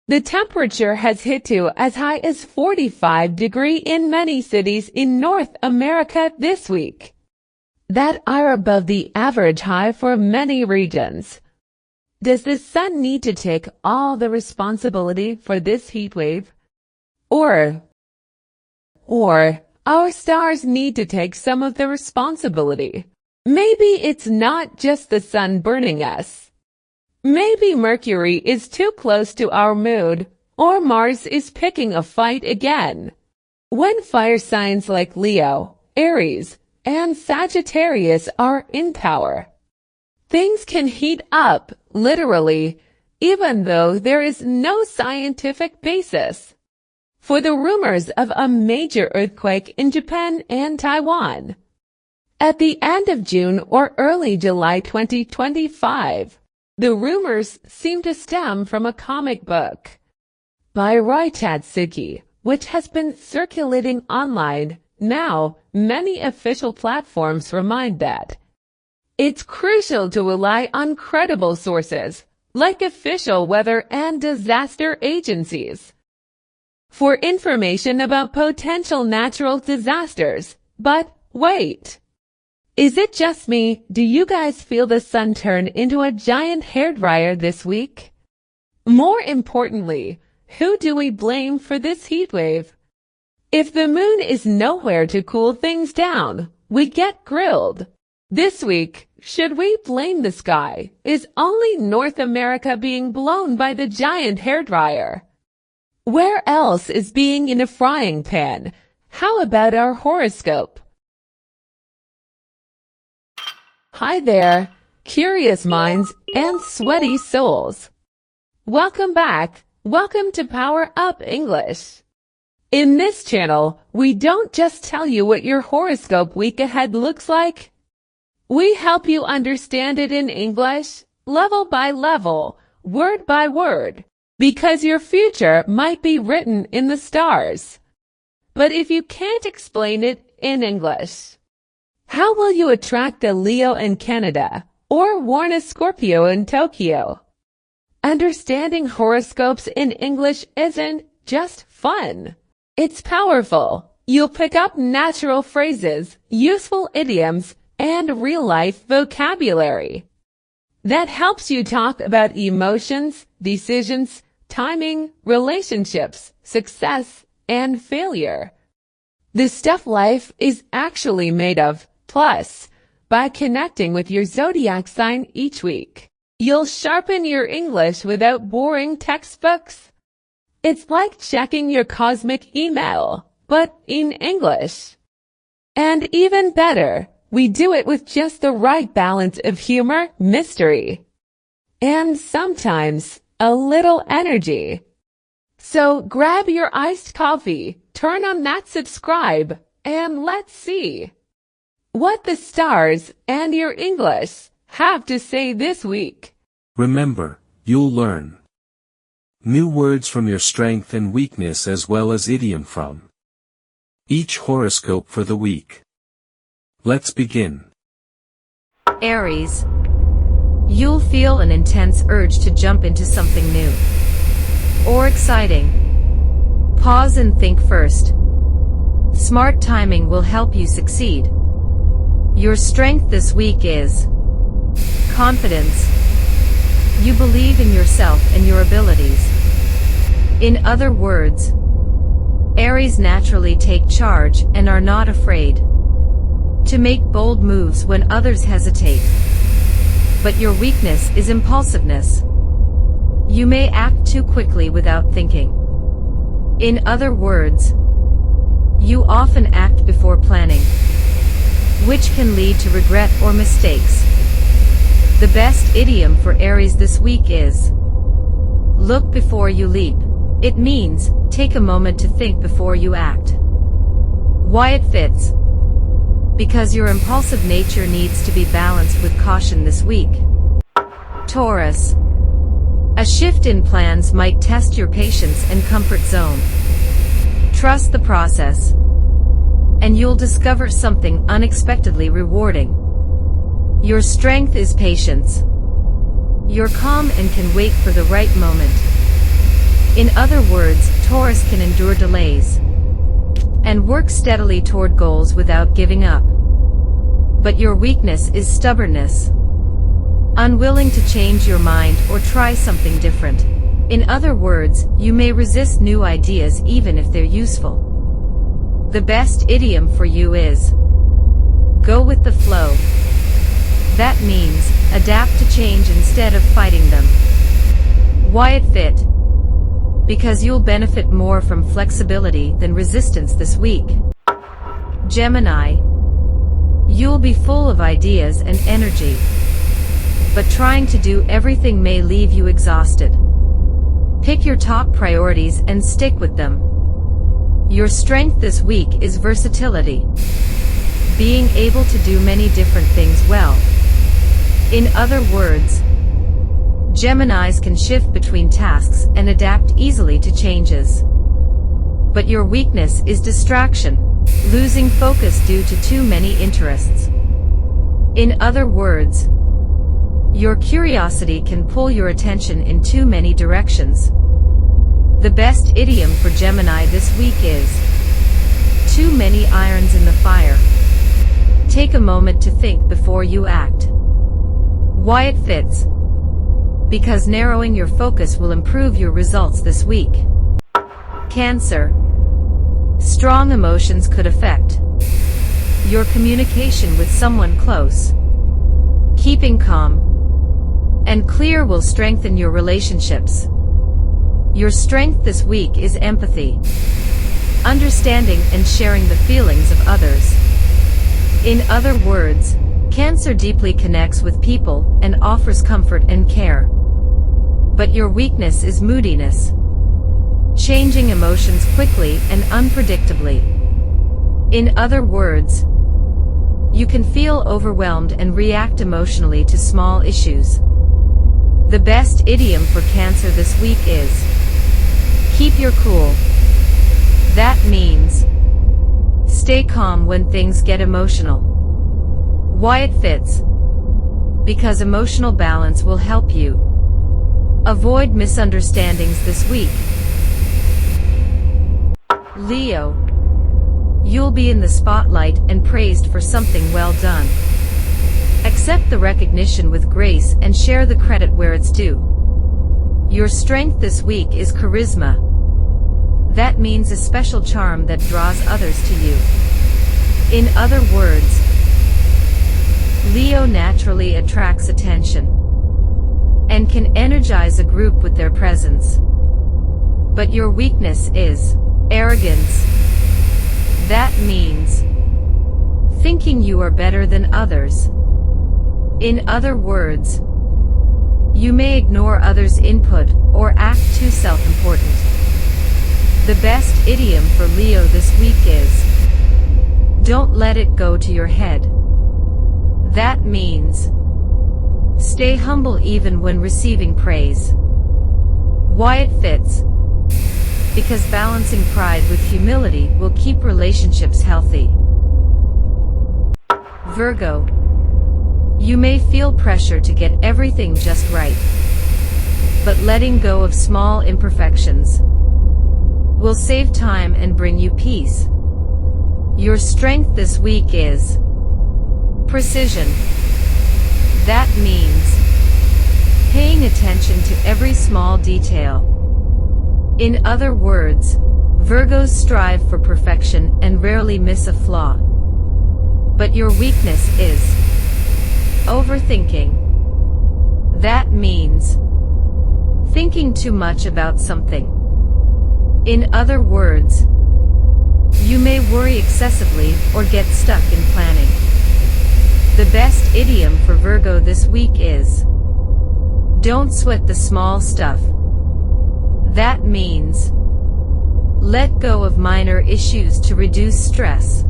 The temperature has hit to as high as 45 degrees in many cities in North America this week, that are above the average high for many regions. Does the sun need to take all the responsibility for this heat wave? Or our stars need to take some of the responsibility? Maybe it's not just the sun burning us. Maybe Mercury is too close to our mood, or Mars is picking a fight again. When fire signs like Leo, Aries, and Sagittarius are in power, things can heat up, literally, even though there is no scientific basis for the rumors of a major earthquake in Japan and Taiwan at the end of June or early July 2025. The rumors seem to stem from a comic book by Roy Tatsuki, which has been circulating online. Now, many official platforms remind that it's crucial to rely on credible sources, like official weather and disaster agencies, for information about potential natural disasters. But wait. Is it just me? Do you guys feel the sun turn into a giant hairdryer this week? More importantly, who do we blame for this heat wave? If the moon is nowhere to cool things down, we get grilled. This week, should we blame the sky? Is only North America being blown by the giant hairdryer? Where else is being in a frying pan? How about our horoscope? Hi there, curious minds and sweaty souls. Welcome back. Welcome to Power Up English. In this channel, we don't just tell you what your horoscope week ahead looks like. We help you understand it in English, level by level, word by word, because your future might be written in the stars. But if you can't explain it in English, how will you attract a Leo in Canada or warn a Scorpio in Tokyo? Understanding horoscopes in English isn't just fun. It's powerful. You'll pick up natural phrases, useful idioms, and real-life vocabulary that helps you talk about emotions, decisions, timing, relationships, success, and failure. The stuff life is actually made of. Plus, by connecting with your zodiac sign each week, you'll sharpen your English without boring textbooks. It's like checking your cosmic email, but in English. And even better, we do it with just the right balance of humor, mystery, and sometimes a little energy. So grab your iced coffee, turn on that subscribe, and let's see what the stars and your English have to say this week. Remember, you'll learn new words from your strength and weakness as well as idiom from each horoscope for the week. Let's begin. Aries. You'll feel an intense urge to jump into something new or exciting. Pause and think first. Smart timing will help you succeed. Your strength this week is confidence. You believe in yourself and your abilities. In other words, Aries naturally take charge and are not afraid to make bold moves when others hesitate. But your weakness is impulsiveness. You may act too quickly without thinking. In other words, you often act before planning, which can lead to regret or mistakes. The best idiom for Aries this week is look before you leap. It means take a moment to think before you act. Why it fits? Because your impulsive nature needs to be balanced with caution this week. Taurus. A shift in plans might test your patience and comfort zone. Trust the process, and you'll discover something unexpectedly rewarding. Your strength is patience. You're calm and can wait for the right moment. In other words, Taurus can endure delays and work steadily toward goals without giving up. But your weakness is stubbornness, unwilling to change your mind or try something different. In other words, you may resist new ideas even if they're useful. The best idiom for you is go with the flow. That means adapt to change instead of fighting them. Why it fit? Because you'll benefit more from flexibility than resistance this week. Gemini, you'll be full of ideas and energy, but trying to do everything may leave you exhausted. Pick your top priorities and stick with them. Your strength this week is versatility, being able to do many different things well. In other words, Geminis can shift between tasks and adapt easily to changes. But your weakness is distraction, losing focus due to too many interests. In other words, your curiosity can pull your attention in too many directions. The best idiom for Gemini this week is too many irons in the fire. Take a moment to think before you act. Why it fits? Because narrowing your focus will improve your results this week. Cancer, strong emotions could affect your communication with someone close. Keeping calm and clear will strengthen your relationships. Your strength this week is empathy, understanding and sharing the feelings of others. In other words, Cancer deeply connects with people and offers comfort and care. But your weakness is moodiness, changing emotions quickly and unpredictably. In other words, you can feel overwhelmed and react emotionally to small issues. The best idiom for Cancer this week is keep your cool. That means stay calm when things get emotional. Why it fits? Because emotional balance will help you avoid misunderstandings this week. Leo, you'll be in the spotlight and praised for something well done. Accept the recognition with grace and share the credit where it's due. Your strength this week is charisma. That means a special charm that draws others to you. In other words, Leo naturally attracts attention and can energize a group with their presence. But your weakness is arrogance. That means thinking you are better than others. In other words, you may ignore others' input or act too self-important. The best idiom for Leo this week is don't let it go to your head. That means stay humble even when receiving praise. Why it fits? Because balancing pride with humility will keep relationships healthy. Virgo, you may feel pressure to get everything just right, but letting go of small imperfections will save time and bring you peace. Your strength this week is precision. That means paying attention to every small detail. In other words, Virgos strive for perfection and rarely miss a flaw. But your weakness is overthinking. That means thinking too much about something. In other words, you may worry excessively or get stuck in planning. The best idiom for Virgo this week is don't sweat the small stuff. That means let go of minor issues to reduce stress.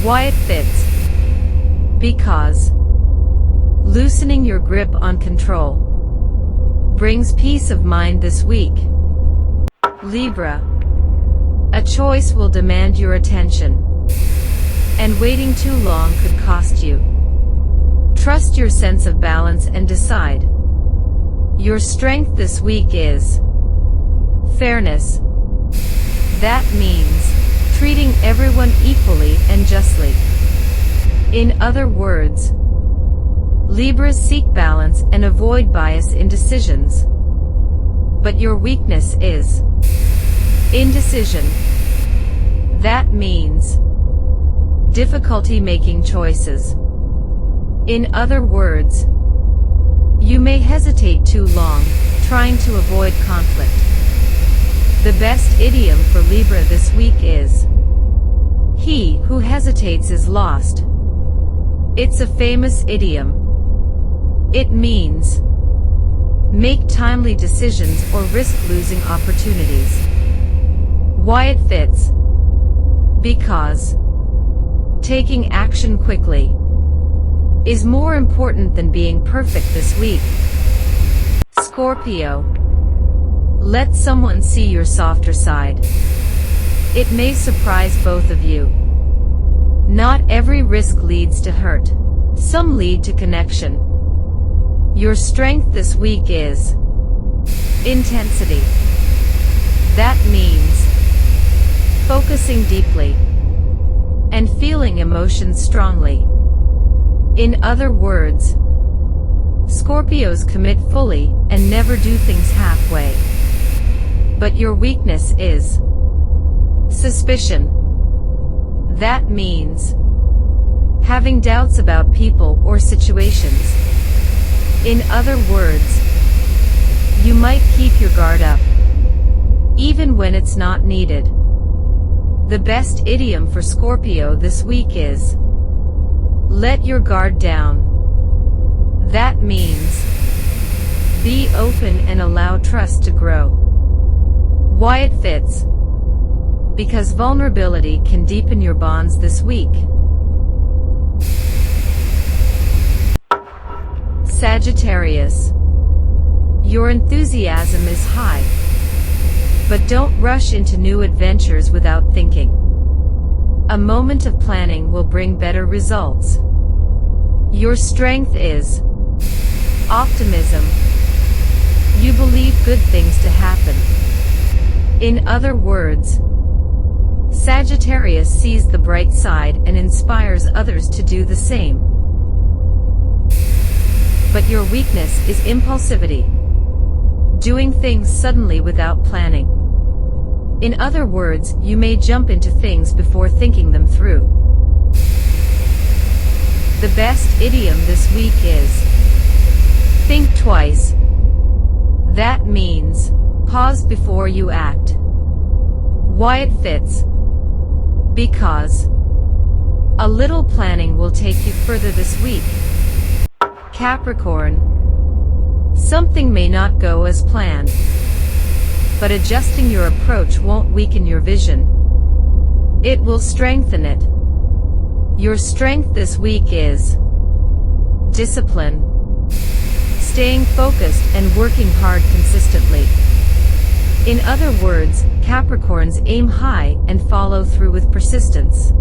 Why it fits? Because loosening your grip on control brings peace of mind this week. Libra, a choice will demand your attention, and waiting too long could cost you. Trust your sense of balance and decide. Your strength this week is Fairness. That means treating everyone equally and justly. In other words, Libras seek balance and avoid bias in decisions. But your weakness is indecision. That means difficulty making choices. In other words, you may hesitate too long, trying to avoid conflict. The best idiom for Libra this week is, "He who hesitates is lost." It's a famous idiom. It means, make timely decisions or risk losing opportunities. Why it fits? Because taking action quickly is more important than being perfect this week. Scorpio. Let someone see your softer side. It may surprise both of you. Not every risk leads to hurt. Some lead to connection. Your strength this week is intensity. That means focusing deeply and feeling emotions strongly. In other words, Scorpios commit fully and never do things halfway. But your weakness is suspicion. That means having doubts about people or situations. In other words, you might keep your guard up, even when it's not needed. The best idiom for Scorpio this week is, let your guard down. That means, be open and allow trust to grow. Why it fits? Because vulnerability can deepen your bonds this week. Sagittarius. Your enthusiasm is high. But don't rush into new adventures without thinking. A moment of planning will bring better results. Your strength is optimism. You believe good things to happen. In other words, Sagittarius sees the bright side and inspires others to do the same. But your weakness is impulsivity. Doing things suddenly without planning. In other words, you may jump into things before thinking them through. The best idiom this week is, think twice. That means, pause before you act. Why it fits? Because a little planning will take you further this week. Capricorn. Something may not go as planned, but adjusting your approach won't weaken your vision. It will strengthen it. Your strength this week is discipline, staying focused and working hard consistently. In other words, Capricorns aim high and follow through with persistence.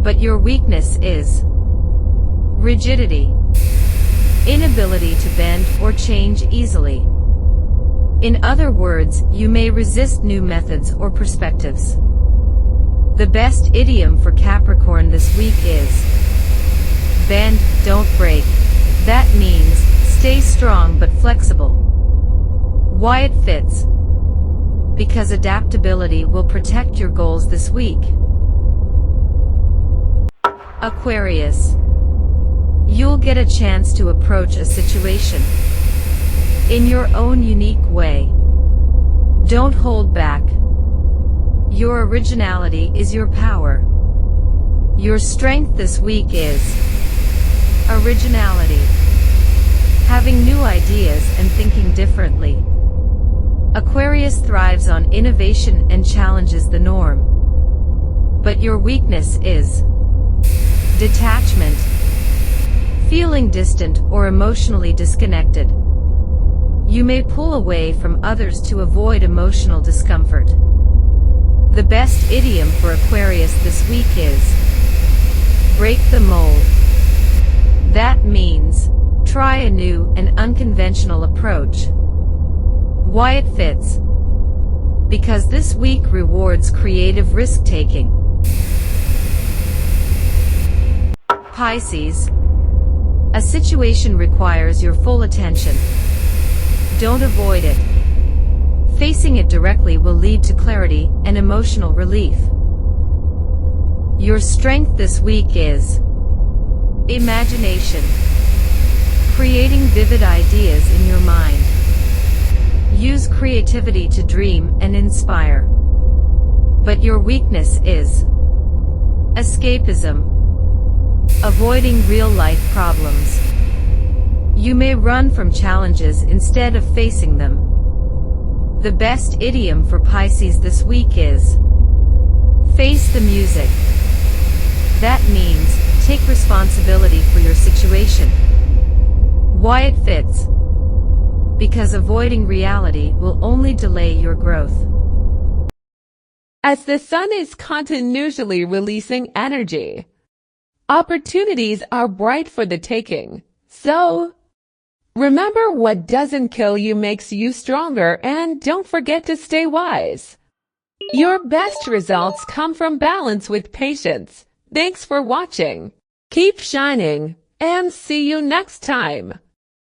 But your weakness is rigidity, inability to bend or change easily. In other words, you may resist new methods or perspectives. The best idiom for Capricorn this week is, bend, don't break. That means, stay strong but flexible. Why it fits? Because adaptability will protect your goals this week. Aquarius. You'll get a chance to approach a situation in your own unique way. Don't hold back. Your originality is your power. Your strength this week is originality, having new ideas and thinking differently. Aquarius thrives on innovation and challenges the norm. But your weakness is detachment, feeling distant or emotionally disconnected. You may pull away from others to avoid emotional discomfort. The best idiom for Aquarius this week is, break the mold. That means, try a new and unconventional approach. Why it fits? because this week rewards creative risk-taking. Pisces. A situation requires your full attention. Don't avoid it. Facing it directly will lead to clarity and emotional relief. Your strength this week is imagination, creating vivid ideas in your mind. Use creativity to dream and inspire. But your weakness is escapism, avoiding real-life problems. You may run from challenges instead of facing them. The best idiom for Pisces this week is face the music. That means take responsibility for your situation. Why it fits? Because avoiding reality will only delay your growth. As the sun is continuously releasing energy, opportunities are bright for the taking. So, remember, what doesn't kill you makes you stronger, and don't forget to stay wise. Your best results come from balance with patience. Thanks for watching. Keep shining, and see you next time.